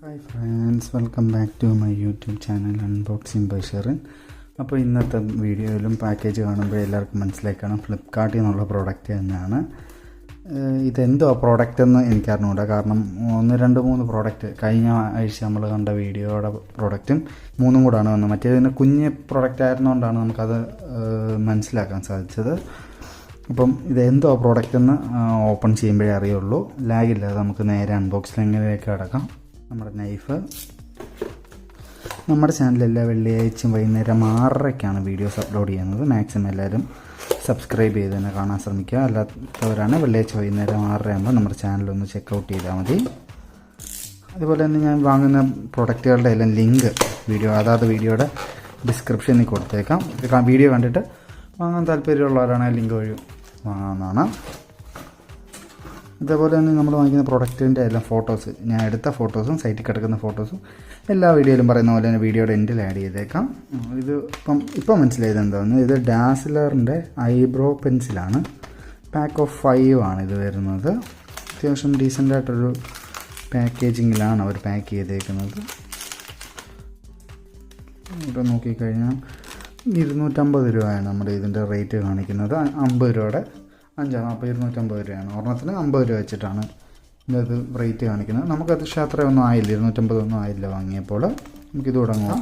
Hi friends, welcome back to my YouTube channel unboxing by Sherin. അപ്പോൾ ഇന്നത്തെ വീഡിയോയിലും package കാണുമ്പോൾ എല്ലാവർക്കും മനസ്സിലാക്കണം ഫ്ലിപ്കാർട്ടിൽ നിന്നുള്ള പ്രോഡക്റ്റ് തന്നെയാണ്. ഇതെന്തോ പ്രോഡക്റ്റ് എന്ന് എനിക്കറിഞ്ഞൂടാ, കാരണം 1-2-3 പ്രോഡക്റ്റ് കഴിഞ്ഞ ആഴ്ച നമ്മൾ കണ്ട വീഡിയോയുടെ പ്രോഡക്റ്റും മൂന്നും കൂടാണ് വന്നത്. മറ്റേതിന് കുഞ്ഞ് പ്രോഡക്റ്റ് ആയിരുന്നുകൊണ്ടാണ് നമുക്കത് മനസ്സിലാക്കാൻ സാധിച്ചത്. അപ്പം ഇതെന്തോ പ്രോഡക്റ്റ് എന്ന് ഓപ്പൺ ചെയ്യുമ്പോഴേ അറിയുള്ളൂ. ലാഗില്ലാതെ നമുക്ക് നേരെ അൺബോക്സിങ്ങിലേക്ക് കിടക്കാം. നമ്മുടെ നൈഫ്. നമ്മുടെ ചാനലിൽ എല്ലാ വെള്ളിയാഴ്ചയും വൈകുന്നേരം 6:30-ക്കാണ് വീഡിയോസ് അപ്ലോഡ് ചെയ്യുന്നത്. മാക്സിമം എല്ലാവരും സബ്സ്ക്രൈബ് ചെയ്ത് തന്നെ കാണാൻ ശ്രമിക്കുക. അല്ലാത്തവരാണ് വെള്ളിയാഴ്ച വൈകുന്നേരം 6:30 ആകുമ്പോൾ നമ്മുടെ ചാനലൊന്ന് ചെക്കൗട്ട് ചെയ്താൽ മതി. അതുപോലെ തന്നെ ഞാൻ വാങ്ങുന്ന പ്രൊഡക്റ്റുകളുടെ എല്ലാം ലിങ്ക് അതാത് വീഡിയോയുടെ ഡിസ്ക്രിപ്ഷനിൽ കൊടുത്തേക്കാം. വീഡിയോ കണ്ടിട്ട് വാങ്ങാൻ താല്പര്യമുള്ളവരാണ് ലിങ്ക് വഴി വാങ്ങാവുന്നതാണ്. അതേപോലെ തന്നെ നമ്മൾ വാങ്ങിക്കുന്ന പ്രൊഡക്റ്റിൻ്റെ എല്ലാം ഫോട്ടോസ്, ഞാൻ എടുത്ത ഫോട്ടോസും സൈറ്റിൽ കിടക്കുന്ന ഫോട്ടോസും എല്ലാ വീഡിയോയിലും പറയുന്ന പോലെ തന്നെ വീഡിയോയുടെ എൻഡിൽ ആഡ് ചെയ്തേക്കാം. ഇത് ഇപ്പം മനസ്സിലായത് എന്താണെന്ന്, ഇത് ഡാസ്ലറിൻ്റെ ഐബ്രോ പെൻസിലാണ്. പാക്ക് ഓഫ് 5 ആണ് ഇത് വരുന്നത്. അത്യാവശ്യം ഡീസൻ്റായിട്ടൊരു പാക്കേജിങ്ങിലാണ് അവർ പാക്ക് ചെയ്തേക്കുന്നത്. ഇവിടെ നോക്കിക്കഴിഞ്ഞാൽ 250 രൂപയാണ് നമ്മുടെ ഇതിൻ്റെ റേറ്റ് കാണിക്കുന്നത്. 50 രൂപയുടെ 5 അപ്പോൾ 250 രൂപയാണ്. ഒരെണ്ണത്തിന് 50 രൂപ വെച്ചിട്ടാണ് ഇത് റേറ്റ് കാണിക്കുന്നത്. നമുക്കത് പക്ഷേ അത്രയൊന്നും ആയില്ല, 250 ആയില്ല വാങ്ങിയപ്പോൾ. നമുക്കിത് തുടങ്ങാം.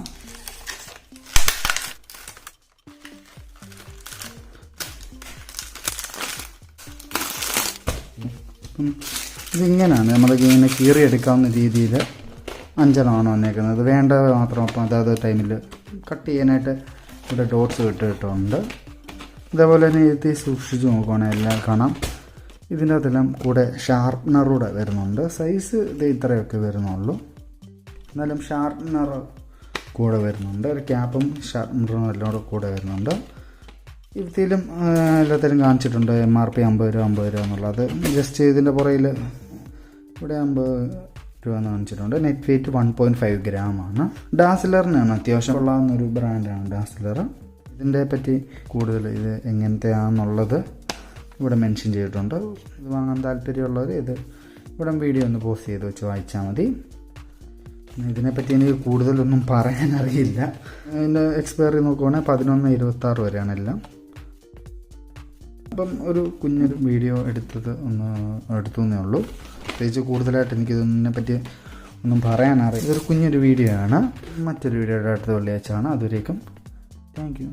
ഇതിങ്ങനെയാണ് നമ്മളിങ്ങനെ കീറിയെടുക്കാവുന്ന രീതിയിൽ 5 വന്നേക്കുന്നത്. വേണ്ടത് മാത്രം അപ്പം അതാത് ടൈമിൽ കട്ട് ചെയ്യാനായിട്ട് ഇവിടെ ഡോട്ട്സ് ഇട്ടിട്ടുണ്ട്. ഇതേപോലെ തന്നെ എഴുതി സൂക്ഷിച്ച് നോക്കുകയാണെങ്കിൽ എല്ലാം കാണാം. ഇതിൻ്റെ അകത്തെല്ലാം കൂടെ ഷാർപ്നറൂടെ വരുന്നുണ്ട്. സൈസ് ഇത് ഇത്രയൊക്കെ വരുന്നുള്ളൂ, എന്നാലും ഷാർപ്നർ കൂടെ വരുന്നുണ്ട്. ഒരു ക്യാപ്പും ഷാർപ്നറും എല്ലാം കൂടെ വരുന്നുണ്ട്. ഇതിലും എല്ലാത്തിലും കാണിച്ചിട്ടുണ്ട് MRP 50 രൂപ എന്നുള്ളത്. ജസ്റ്റ് ഇതിൻ്റെ പുറയിൽ ഇവിടെ 50 രൂപ എന്ന് കാണിച്ചിട്ടുണ്ട്. നെറ്റ് വെയിറ്റ് 1.5 ഗ്രാമാണ്. ഡാസ്ലറിനാണ് അത്യാവശ്യം കൊള്ളാവുന്നൊരു ബ്രാൻഡാണ് ഡാസ്ലർ. ഇതിൻ്റെ പറ്റി കൂടുതൽ ഇത് എങ്ങനത്തെയാണെന്നുള്ളത് ഇവിടെ മെൻഷൻ ചെയ്തിട്ടുണ്ട്. ഇത് വാങ്ങാൻ താല്പര്യമുള്ളവർ ഇത് ഇവിടെ വീഡിയോ ഒന്ന് പോസ്റ്റ് ചെയ്ത് വെച്ച് വായിച്ചാൽ മതി. ഇതിനെപ്പറ്റി എനിക്ക് കൂടുതലൊന്നും പറയാനറിയില്ല. ഇതിൻ്റെ എക്സ്പയറി നോക്കുവാണെങ്കിൽ 11/26 വരെയാണ് എല്ലാം. അപ്പം ഒരു കുഞ്ഞൊരു വീഡിയോ എടുത്തു എന്നേ ഉള്ളൂ. പ്രത്യേകിച്ച് കൂടുതലായിട്ട് എനിക്കിതിനെപ്പറ്റി ഒന്നും പറയാനറിയില്ല. ഇതൊരു കുഞ്ഞൊരു വീഡിയോ ആണ്. മറ്റൊരു വീഡിയോയുടെ അടുത്ത വെള്ളിയാഴ്ചയാണ്. അതുവരേക്കും താങ്ക് യു.